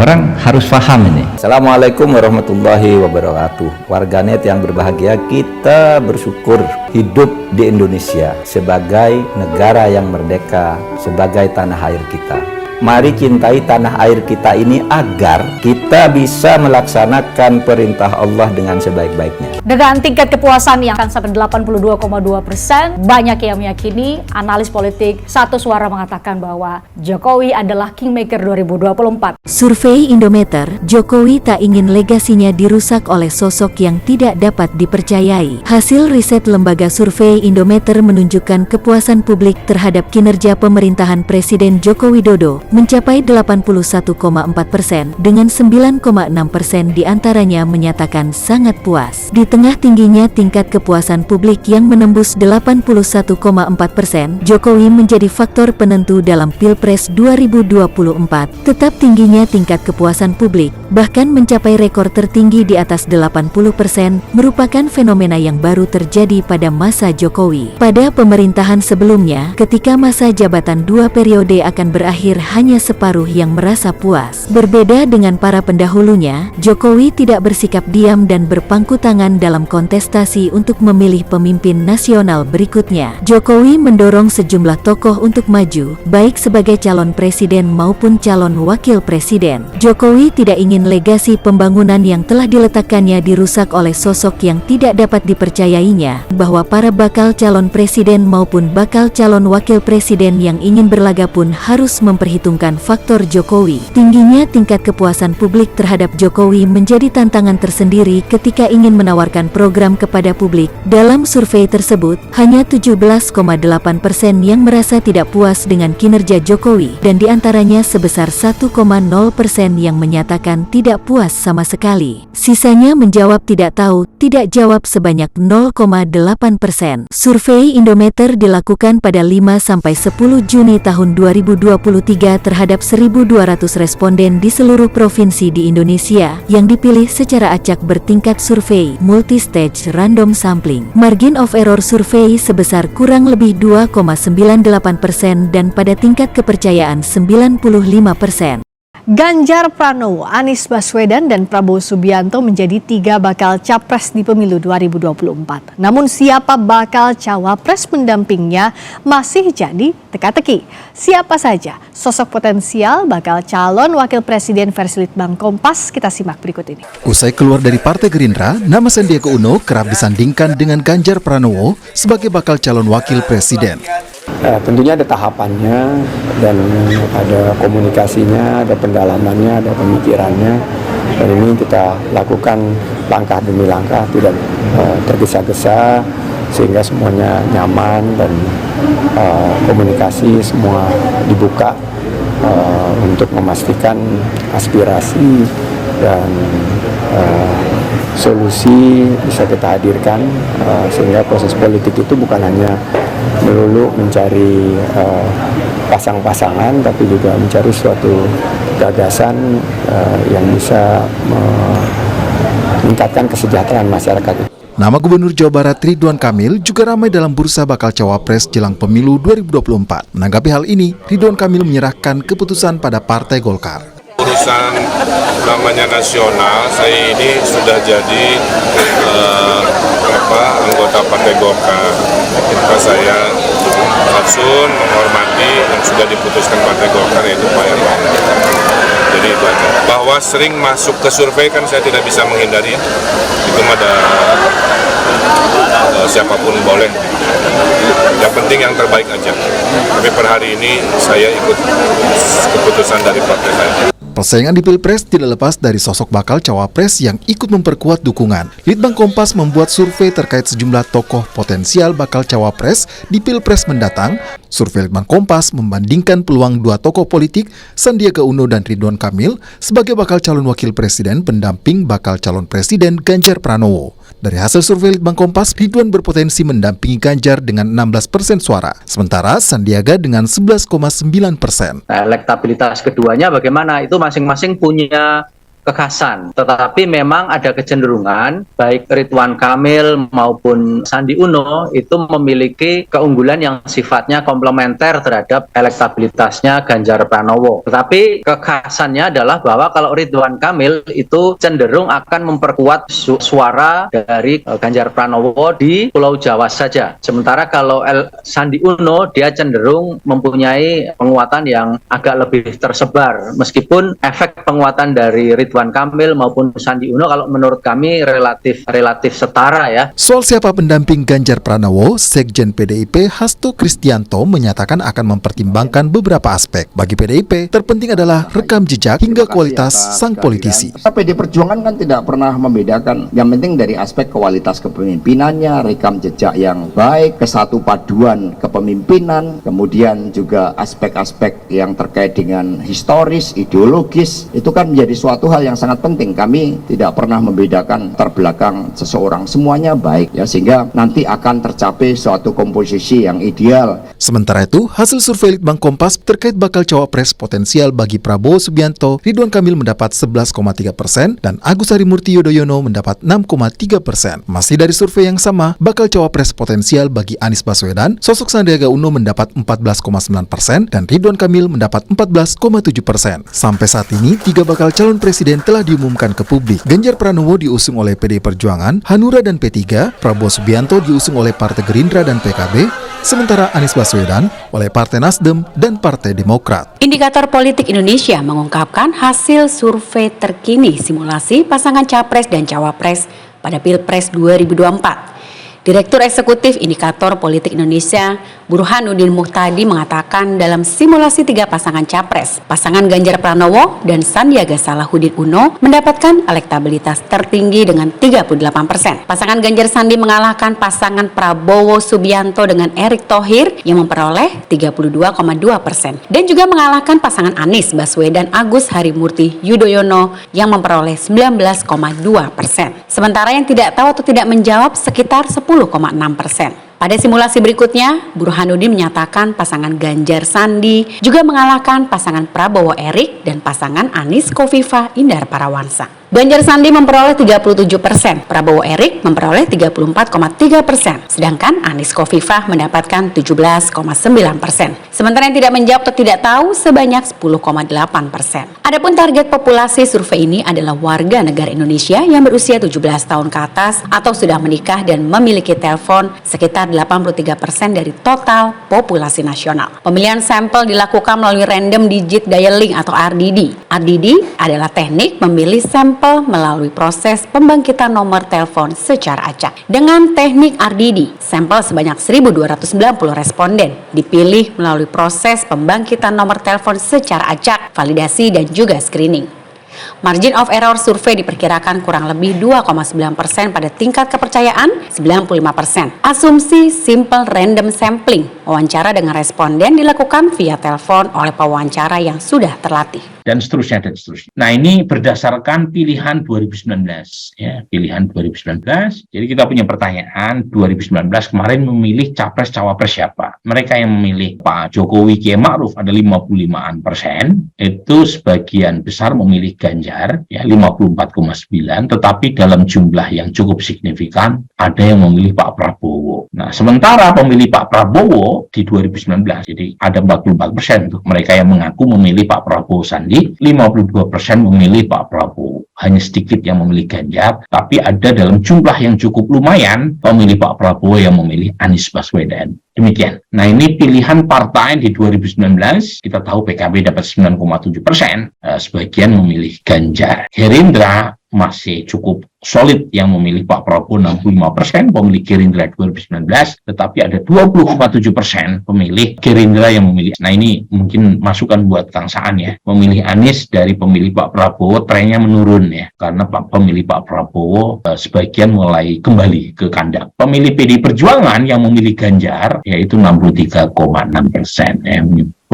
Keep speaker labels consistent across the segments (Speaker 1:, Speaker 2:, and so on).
Speaker 1: Orang harus paham ini.
Speaker 2: Assalamualaikum warahmatullahi wabarakatuh. Warganet yang berbahagia, kita bersyukur hidup di Indonesia sebagai negara yang merdeka, sebagai tanah air kita. Mari cintai tanah air kita ini agar kita bisa melaksanakan perintah Allah dengan sebaik-baiknya.
Speaker 3: Dengan tingkat kepuasan yang akan sampai 82,2%, banyak yang meyakini, analis politik satu suara mengatakan bahwa Jokowi adalah Kingmaker 2024.
Speaker 4: Survei Indometer, Jokowi tak ingin legasinya dirusak oleh sosok yang tidak dapat dipercayai. Hasil riset lembaga survei Indometer menunjukkan kepuasan publik terhadap kinerja pemerintahan Presiden Joko Widodo mencapai 81,4%, dengan 9,6% diantaranya menyatakan sangat puas. Di tengah tingginya tingkat kepuasan publik yang menembus 81,4%, Jokowi menjadi faktor penentu dalam Pilpres 2024. Tetap tingginya tingkat kepuasan publik, bahkan mencapai rekor tertinggi di atas 80%, merupakan fenomena yang baru terjadi pada masa Jokowi. Pada pemerintahan sebelumnya, ketika masa jabatan 2 periode akan berakhir, hanya separuh yang merasa puas. Berbeda dengan para pendahulunya, Jokowi tidak bersikap diam dan berpangku tangan dalam kontestasi untuk memilih pemimpin nasional berikutnya. Jokowi mendorong sejumlah tokoh untuk maju, baik sebagai calon presiden maupun calon wakil presiden. Jokowi tidak ingin legasi pembangunan yang telah diletakkannya dirusak oleh sosok yang tidak dapat dipercayainya, bahwa para bakal calon presiden maupun bakal calon wakil presiden yang ingin berlaga pun harus memperhitungkan faktor Jokowi. Tingginya tingkat kepuasan publik terhadap Jokowi menjadi tantangan tersendiri ketika ingin menawarkan program kepada publik. Dalam survei tersebut, hanya 17,8% yang merasa tidak puas dengan kinerja Jokowi, dan diantaranya sebesar 1,0% yang menyatakan tidak puas sama sekali. Sisanya menjawab tidak tahu, tidak jawab sebanyak 0,8%. Survei Indometer dilakukan pada 5-10 Juni tahun 2023 terhadap 1.200 responden di seluruh provinsi di Indonesia yang dipilih secara acak bertingkat survei multi-stage random sampling. Margin of error survei sebesar kurang lebih 2,98% dan pada tingkat kepercayaan 95%.
Speaker 3: Ganjar Pranowo, Anies Baswedan, dan Prabowo Subianto menjadi 3 bakal capres di pemilu 2024. Namun siapa bakal cawapres pendampingnya masih jadi teka-teki. Siapa saja sosok potensial bakal calon wakil presiden versi Litbang Kompas? Kita simak berikut ini.
Speaker 5: Usai keluar dari Partai Gerindra, nama Sandiaga Uno kerap disandingkan dengan Ganjar Pranowo sebagai bakal calon wakil presiden.
Speaker 6: Tentunya ada tahapannya dan ada komunikasinya, ada pendalamannya, ada pemikirannya. Dan ini kita lakukan langkah demi langkah, tidak tergesa-gesa, sehingga semuanya nyaman dan komunikasi semua dibuka untuk memastikan aspirasi dan solusi bisa kita hadirkan, sehingga proses politik itu bukan hanya melulu mencari pasang-pasangan, tapi juga mencari suatu gagasan yang bisa meningkatkan kesejahteraan masyarakat.
Speaker 5: Nama Gubernur Jawa Barat Ridwan Kamil juga ramai dalam bursa bakal cawapres jelang pemilu 2024. Menanggapi hal ini, Ridwan Kamil menyerahkan keputusan pada Partai Golkar.
Speaker 7: Urusan namanya nasional, saya ini sudah jadi anggota Partai Golkar. Maka saya fatsun menghormati yang sudah diputuskan Partai Golkar, yaitu Pak Erlangga. Jadi itu aja. Bahwa sering masuk ke survei kan saya tidak bisa menghindari. Itu ada siapapun boleh. Yang penting yang terbaik aja. Tapi per hari ini saya ikut keputusan dari partai saya.
Speaker 5: Persaingan di Pilpres tidak lepas dari sosok bakal cawapres yang ikut memperkuat dukungan. Litbang Kompas membuat survei terkait sejumlah tokoh potensial bakal cawapres di Pilpres mendatang. Survei Litbang Kompas membandingkan peluang 2 tokoh politik, Sandiaga Uno dan Ridwan Kamil, sebagai bakal calon wakil presiden pendamping bakal calon presiden Ganjar Pranowo. Dari hasil survei Litbang Kompas, Ridwan berpotensi mendampingi Ganjar dengan 16% suara, sementara Sandiaga dengan 11,9%.
Speaker 8: Elektabilitas keduanya bagaimana? Itu masing-masing punya
Speaker 1: kekhasan. Tetapi memang ada kecenderungan baik Ridwan Kamil maupun Sandi Uno itu memiliki keunggulan yang sifatnya komplementer terhadap elektabilitasnya Ganjar Pranowo. Tetapi kekhasannya adalah bahwa kalau Ridwan Kamil itu cenderung akan memperkuat suara dari Ganjar Pranowo di Pulau Jawa saja. Sementara kalau Sandi Uno dia cenderung mempunyai penguatan yang agak lebih tersebar. Meskipun efek penguatan dari Ridwan Kamil maupun Sandi Uno kalau menurut kami relatif setara ya.
Speaker 5: Soal siapa pendamping Ganjar Pranowo, Sekjen PDIP Hasto Kristianto menyatakan akan mempertimbangkan beberapa aspek. Bagi PDIP, terpenting adalah rekam jejak hingga kualitas sang politisi.
Speaker 8: PD Perjuangan kan tidak pernah membedakan. Yang penting dari aspek kualitas kepemimpinannya, rekam jejak yang baik, kesatu paduan kepemimpinan, kemudian juga aspek-aspek yang terkait dengan historis, ideologis, itu kan menjadi suatu hal yang sangat penting. Kami tidak pernah membedakan terbelakang seseorang, semuanya baik ya, sehingga nanti akan tercapai suatu komposisi yang ideal.
Speaker 5: Sementara itu, hasil survei Litbang Kompas terkait bakal cawapres potensial bagi Prabowo Subianto, Ridwan Kamil mendapat 11,3% dan Agus Harimurti Yudhoyono mendapat 6,3%. Masih dari survei yang sama, bakal cawapres potensial bagi Anies Baswedan, sosok Sandiaga Uno mendapat 14,9% dan Ridwan Kamil mendapat 14,7%. Sampai saat ini, 3 bakal calon presiden telah diumumkan ke publik. Ganjar Pranowo diusung oleh PDI Perjuangan, Hanura dan P3, Prabowo Subianto diusung oleh Partai Gerindra dan PKB, sementara Anies Baswedan oleh Partai Nasdem dan Partai Demokrat.
Speaker 9: Indikator Politik Indonesia mengungkapkan hasil survei terkini simulasi pasangan Capres dan Cawapres pada Pilpres 2024. Direktur Eksekutif Indikator Politik Indonesia, Burhanuddin Muhtadi mengatakan dalam simulasi 3 pasangan Capres, pasangan Ganjar Pranowo dan Sandiaga Salahuddin Uno mendapatkan elektabilitas tertinggi dengan 38%. Pasangan Ganjar Sandi mengalahkan pasangan Prabowo Subianto dengan Erick Thohir yang memperoleh 32,2% dan juga mengalahkan pasangan Anies Baswedan Agus Harimurti Yudhoyono yang memperoleh 19,2%. Sementara yang tidak tahu atau tidak menjawab sekitar 10,6%. Pada simulasi berikutnya, Burhanuddin menyatakan pasangan Ganjar Sandi juga mengalahkan pasangan Prabowo Erick dan pasangan Anies Kofifa Indar Parawansa. Ganjar Sandi memperoleh 37%, Prabowo Erick memperoleh 34,3%, sedangkan Anies Kofifa mendapatkan 17,9%. Sementara yang tidak menjawab atau tidak tahu sebanyak 10,8%. Adapun target populasi survei ini adalah warga negara Indonesia yang berusia 17 tahun ke atas atau sudah menikah dan memiliki telepon sekitar 83% dari total populasi nasional. Pemilihan sampel dilakukan melalui Random Digit Dialing atau RDD. RDD adalah teknik memilih sampel melalui proses pembangkitan nomor telepon secara acak. Dengan teknik RDD, sampel sebanyak 1.290 responden dipilih melalui proses pembangkitan nomor telepon secara acak, validasi dan juga screening. Margin of error survei diperkirakan kurang lebih 2,9% pada tingkat kepercayaan 95%. Asumsi simple random sampling, wawancara dengan responden dilakukan via telepon oleh pewawancara yang sudah terlatih.
Speaker 10: Dan seterusnya dan seterusnya. Nah, ini berdasarkan pilihan 2019 ya, pilihan 2019. Jadi kita punya pertanyaan 2019 kemarin memilih capres cawapres siapa? Mereka yang memilih Pak Jokowi Kiai Ma'ruf ada 55%, itu sebagian besar memilih Ganjar ya 54,9, tetapi dalam jumlah yang cukup signifikan ada yang memilih Pak Prabowo. Nah, sementara pemilih Pak Prabowo di 2019 jadi ada 44% untuk mereka yang mengaku memilih Pak Prabowo Sandi, 52% memilih Pak Prabowo. Hanya sedikit yang memilih Ganjar, tapi ada dalam jumlah yang cukup lumayan pemilih Pak Prabowo yang memilih Anies Baswedan. Demikian. Nah, ini pilihan partai di 2019. Kita tahu PKB dapat 9,7%, sebagian memilih Ganjar. Gerindra masih cukup solid yang memilih Pak Prabowo 65% pemilih Gerindra 2019, tetapi ada 20,7% pemilih Gerindra yang memilih. Nah, ini mungkin masukan buat Kang Saan ya. Memilih Anies dari pemilih Pak Prabowo trennya menurun ya, karena pemilih Pak Prabowo sebagian mulai kembali ke kandang. Pemilih PDI Perjuangan yang memilih Ganjar yaitu 63,6% ya.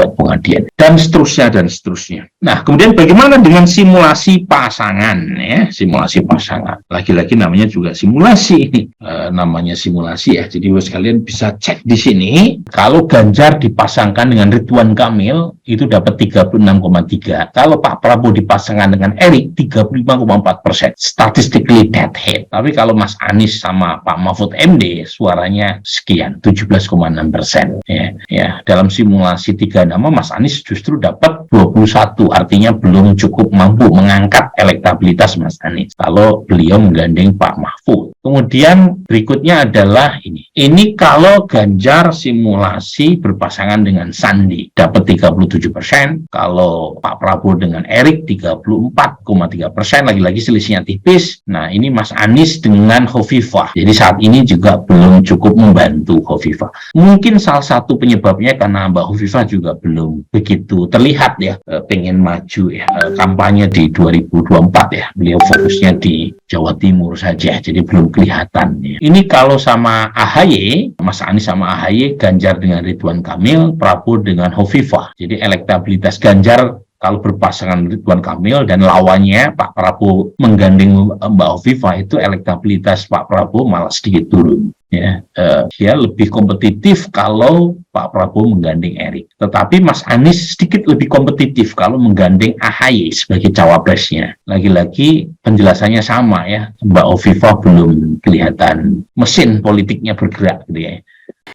Speaker 10: buat Bung Adian, dan seterusnya dan seterusnya. Nah, kemudian bagaimana dengan simulasi pasangan ya? Simulasi pasangan. Lagi-lagi namanya juga simulasi. Namanya simulasi ya. Jadi sekalian bisa cek di sini. Kalau Ganjar dipasangkan dengan Ridwan Kamil itu dapat 36,3. Kalau Pak Prabowo dipasangkan dengan Erik 35,4%. Statistically dead head. Tapi kalau Mas Anies sama Pak Mahfud MD suaranya sekian, 17,6%. Ya, dalam simulasi 3 nama Mas Anies justru dapat 21, artinya belum cukup mampu mengangkat elektabilitas Mas Anies kalau beliau menggandeng Pak Mahfud. Kemudian berikutnya adalah ini. Ini kalau Ganjar simulasi berpasangan dengan Sandi dapat 37%, kalau Pak Prabowo dengan Erik 34,3%, lagi-lagi selisihnya tipis. Nah, ini Mas Anies dengan Hovifah. Jadi saat ini juga belum cukup membantu Hovifah. Mungkin salah satu penyebabnya karena Mbak Hovifah juga belum begitu terlihat ya pengen maju ya kampanye di 2024 ya. Beliau fokusnya di Jawa Timur saja, jadi belum kelihatan ya. Ini kalau sama AHY, Mas Anies sama AHY, Ganjar dengan Ridwan Kamil, Prabowo dengan Hovifah. Jadi elektabilitas Ganjar kalau berpasangan Ridwan Kamil dan lawannya Pak Prabowo menggandeng Mbak Hovifah, itu elektabilitas Pak Prabowo malah sedikit turun. Ya, dia lebih kompetitif kalau Pak Prabowo menggandeng Erik. Tetapi Mas Anies sedikit lebih kompetitif kalau menggandeng AHY sebagai cawapresnya. Lagi-lagi penjelasannya sama ya, Mbak Hovifah belum kelihatan mesin politiknya bergerak gitu ya.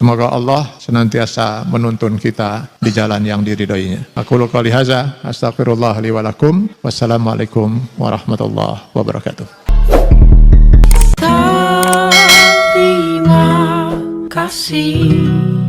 Speaker 11: Semoga Allah senantiasa menuntun kita di jalan yang diridhoinya. Aku qouli hadza, astaghfirullah li wa lakum. Wassalamualaikum warahmatullahi wabarakatuh.
Speaker 12: Terima kasih.